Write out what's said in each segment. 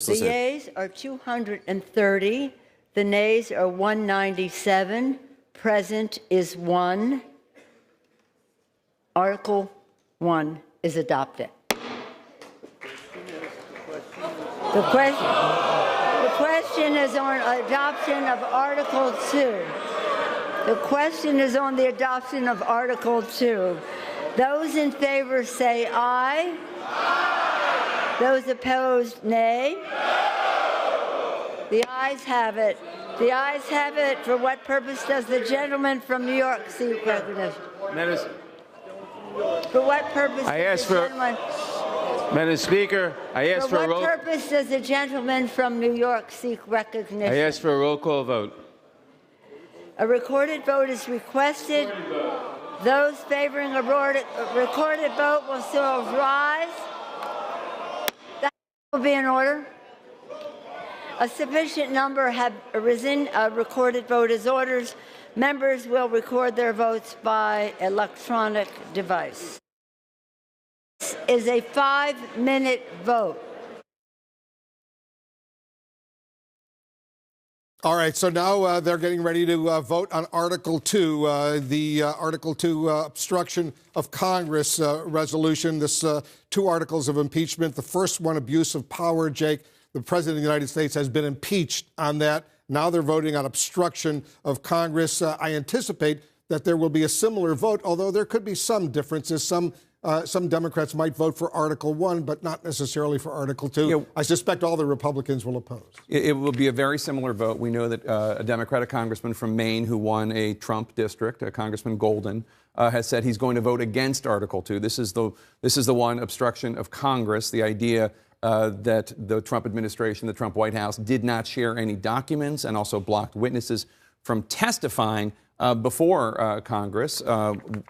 The yeas are 230. The nays are 197. Present is 1. Article 1 is adopted. The question is on adoption of Article 2. The question is on the adoption of Article 2. Those in favor say aye. Aye. Those opposed, nay. No. The ayes have it. The ayes have it. For what purpose does the gentleman from New York seek recognition? For what purpose does the gentleman... Madam Speaker, I ask for a roll... For what purpose does the gentleman from New York seek recognition? I ask for a roll call vote. A recorded vote is requested. Those favoring a recorded vote will still rise. That will be in order. A sufficient number have arisen. A recorded vote is ordered. Members will record their votes by electronic device. This is a 5-minute vote. All right, so now they're getting ready to vote on Article 2, the Article 2 obstruction of Congress resolution. This 2 articles of impeachment. The first one, abuse of power. Jake, the President of the United States has been impeached on that. Now they're voting on obstruction of Congress. I anticipate that there will be a similar vote, although there could be some differences. Some Democrats might vote for Article 1, but not necessarily for Article 2. Yeah. I suspect all the Republicans will oppose. It will be a very similar vote. We know that a Democratic congressman from Maine who won a Trump district, Congressman Golden, has said he's going to vote against Article 2. This is the one, obstruction of Congress, the idea that the Trump administration, the Trump White House, did not share any documents and also blocked witnesses from testifying before Congress,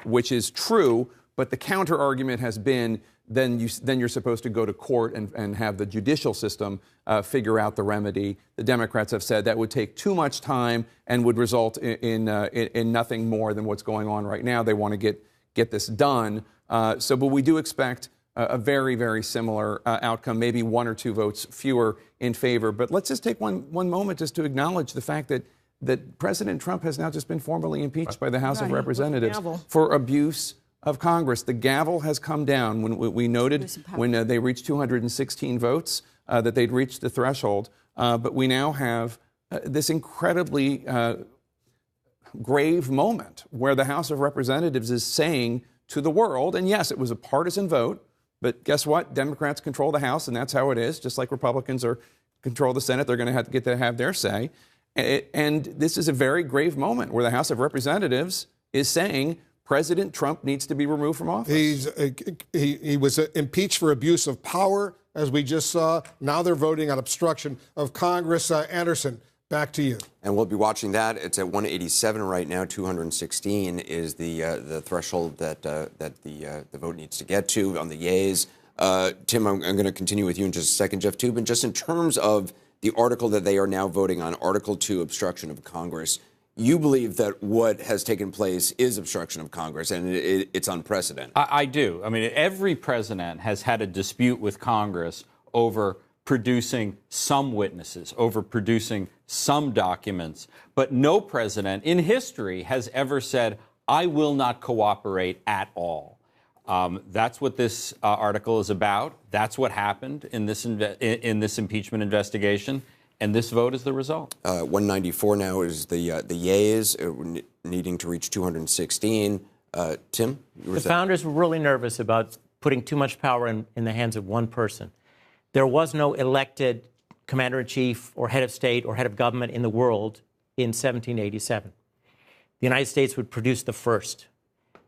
which is true. But the counter argument has been then you're supposed to go to court and have the judicial system figure out the remedy. The Democrats have said that would take too much time and would result in nothing more than what's going on right now. They want to get this done. But we do expect a very, very similar outcome, maybe 1 or 2 votes fewer in favor. But let's just take one moment just to acknowledge the fact that President Trump has now just been formally impeached by the House of Representatives for abuse of Congress. The gavel has come down. When we noted when they reached 216 votes that they'd reached the threshold. But we now have this incredibly grave moment where the House of Representatives is saying to the world, and yes, it was a partisan vote, but guess what? Democrats control the House, and that's how it is. Just like Republicans control the Senate, they're going to get to have their say. And this is a very grave moment where the House of Representatives is saying President Trump needs to be removed from office. He was impeached for abuse of power, as we just saw. Now they're voting on obstruction of Congress. Anderson, back to you. And we'll be watching that. It's at 187 right now. 216 is the threshold that the vote needs to get to on the yeas. Tim, I'm going to continue with you in just a second, Jeff Toobin. Just in terms of the article that they are now voting on, Article 2, obstruction of Congress, you believe that what has taken place is obstruction of Congress, and it's unprecedented. I do. I mean, every president has had a dispute with Congress over producing some witnesses, over producing some documents. But no president in history has ever said, I will not cooperate at all. That's what this article is about. That's what happened in this impeachment investigation. And this vote is the result. 194 now is the yeas, needing to reach 216. Tim? The founders were really nervous about putting too much power in the hands of one person. There was no elected commander-in-chief or head of state or head of government in the world in 1787. The United States would produce the first.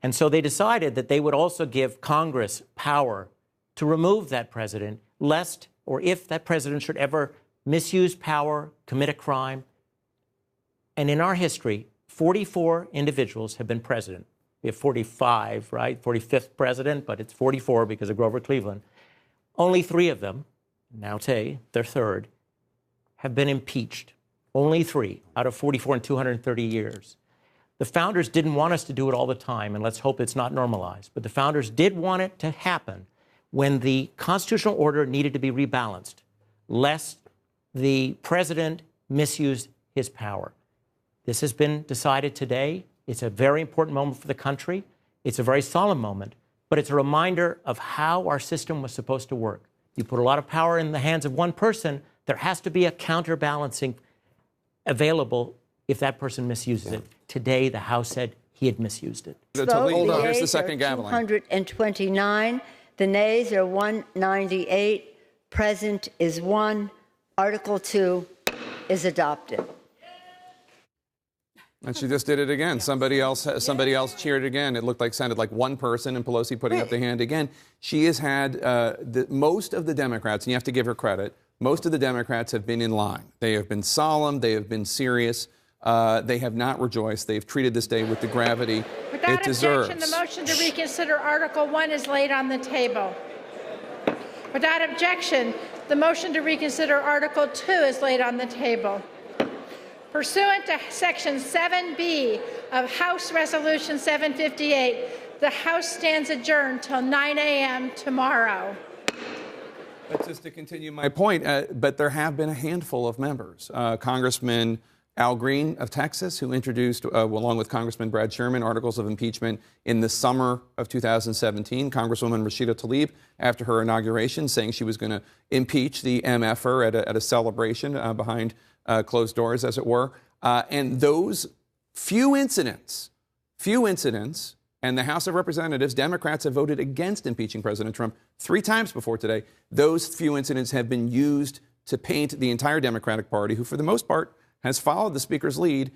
And so they decided that they would also give Congress power to remove that president, lest or if that president should ever misuse power, commit a crime. And in our history, 44 individuals have been president. We have 45, right? 45th president, but it's 44 because of Grover Cleveland. Only 3 of them, now today, their third, have been impeached. Only 3 out of 44 in 230 years. The founders didn't want us to do it all the time, and let's hope it's not normalized. But the founders did want it to happen when the constitutional order needed to be rebalanced. lest the president misuse his power. This has been decided today. It's a very important moment for the country. It's a very solemn moment, but it's a reminder of how our system was supposed to work. You put a lot of power in the hands of one person, there has to be a counterbalancing available if that person misuses it. Today, the House said he had misused it. Hold on. Here's the second gavel. 229. The nays are 198. Present is 1. Article 2 is adopted. And she just did it again. Somebody else cheered again. It sounded like one person, and Pelosi putting up the hand again. She has had most of the Democrats, and you have to give her credit, most of the Democrats have been in line. They have been solemn. They have been serious. They have not rejoiced. They've treated this day with the gravity it deserves. Without objection, the motion to reconsider Article 1 is laid on the table. Without objection, the motion to reconsider Article 2 is laid on the table. Pursuant to Section 7B of House Resolution 758, the House stands adjourned till 9 a.m. tomorrow. That's just to continue my point, but there have been a handful of members. Congressman Al Green of Texas, who introduced, along with Congressman Brad Sherman, articles of impeachment in the summer of 2017. Congresswoman Rashida Tlaib, after her inauguration, saying she was going to impeach the MFer at a celebration behind closed doors, as it were. And those few incidents, and the House of Representatives, Democrats have voted against impeaching President Trump 3 times before today. Those few incidents have been used to paint the entire Democratic Party, who for the most part has followed the Speaker's lead,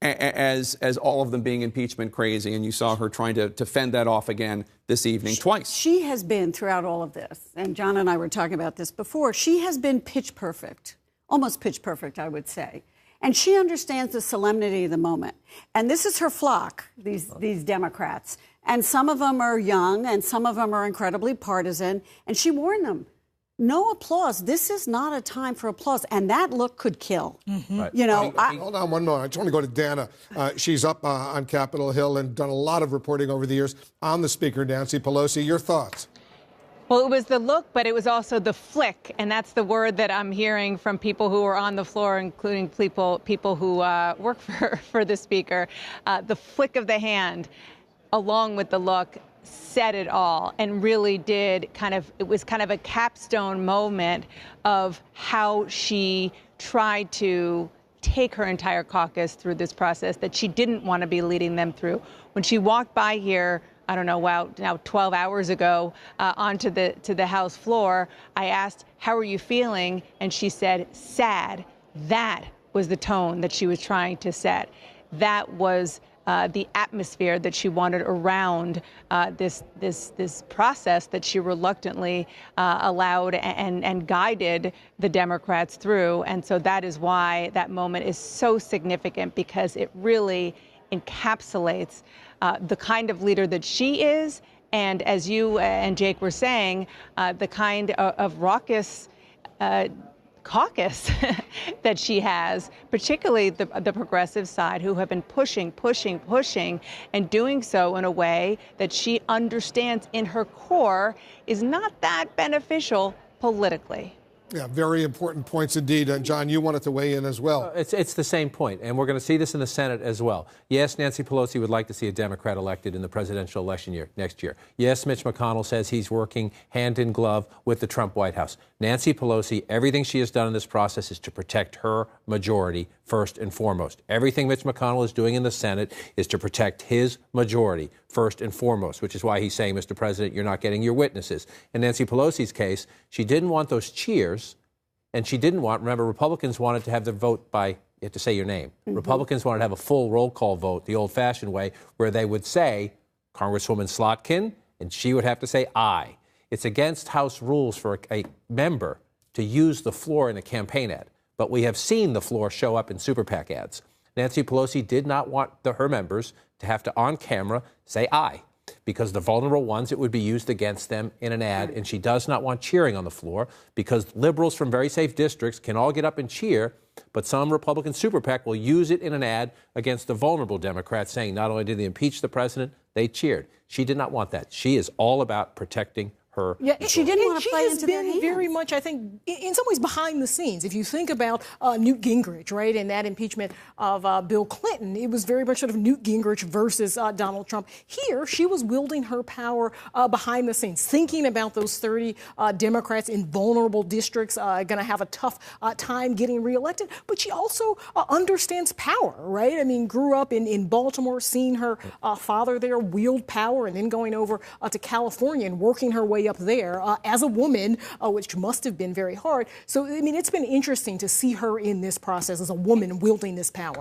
as all of them being impeachment crazy. And you saw her trying to fend that off again this evening twice. She has been, throughout all of this, and John and I were talking about this before, she has been pitch perfect, almost pitch perfect, I would say. And she understands the solemnity of the moment. And this is her flock, these Democrats. And some of them are young, and some of them are incredibly partisan. And she warned them, no applause. This is not a time for applause. And that look could kill. Mm-hmm. Right. You know, hold on one moment. I just want to go to Dana. She's up on Capitol Hill and done a lot of reporting over the years on the Speaker, Nancy Pelosi. Your thoughts? Well, it was the look, but it was also the flick, and that's the word that I'm hearing from people who are on the floor, including people who work for the Speaker. The flick of the hand, along with the look, said it all, and really did it was kind of a capstone moment of how she tried to take her entire caucus through this process that she didn't want to be leading them through. When she walked by here, I don't know, wow, now 12 hours ago, onto the House floor, I asked, how are you feeling? And she said, sad. That was the tone that she was trying to set. That was the atmosphere that she wanted around this process that she reluctantly allowed and guided the Democrats through. And so that is why that moment is so significant, because it really encapsulates the kind of leader that she is, and as you and Jake were saying, the kind of raucous caucus that she has, particularly the progressive side, who have been pushing, and doing so in a way that she understands in her core is not that beneficial politically. Yeah, very important points indeed. And John, you wanted to weigh in as well. It's the same point, and we're going to see this in the Senate as well. Yes, Nancy Pelosi would like to see a Democrat elected in the presidential election next year. Yes, Mitch McConnell says he's working hand in glove with the Trump White House. Nancy Pelosi, everything she has done in this process is to protect her majority first and foremost. Everything Mitch McConnell is doing in the Senate is to protect his majority first and foremost, which is why he's saying, Mr. President, you're not getting your witnesses. In Nancy Pelosi's case, she didn't want those cheers, and she didn't want, remember, Republicans wanted to have the vote by, you have to say your name. Mm-hmm. Republicans wanted to have a full roll call vote, the old-fashioned way, where they would say, Congresswoman Slotkin, and she would have to say aye. It's against House rules for a member to use the floor in a campaign ad. But we have seen the floor show up in super PAC ads. Nancy Pelosi did not want her members to have to, on camera, say aye, because the vulnerable ones, it would be used against them in an ad. And she does not want cheering on the floor, because liberals from very safe districts can all get up and cheer, but some Republican super PAC will use it in an ad against the vulnerable Democrats, saying not only did they impeach the president, they cheered. She did not want that. She is all about protecting her her. Yeah, she didn't want to she play has into their been hands. very much, I think, in some ways behind the scenes. If you think about Newt Gingrich, right, and that impeachment of Bill Clinton, it was very much sort of Newt Gingrich versus Donald Trump. Here, she was wielding her power behind the scenes, thinking about those 30 Democrats in vulnerable districts going to have a tough time getting reelected. But she also understands power, right? I mean, grew up in Baltimore, seeing her father there wield power, and then going over to California and working her way up there as a woman, which must have been very hard. So, I mean, it's been interesting to see her in this process as a woman wielding this power.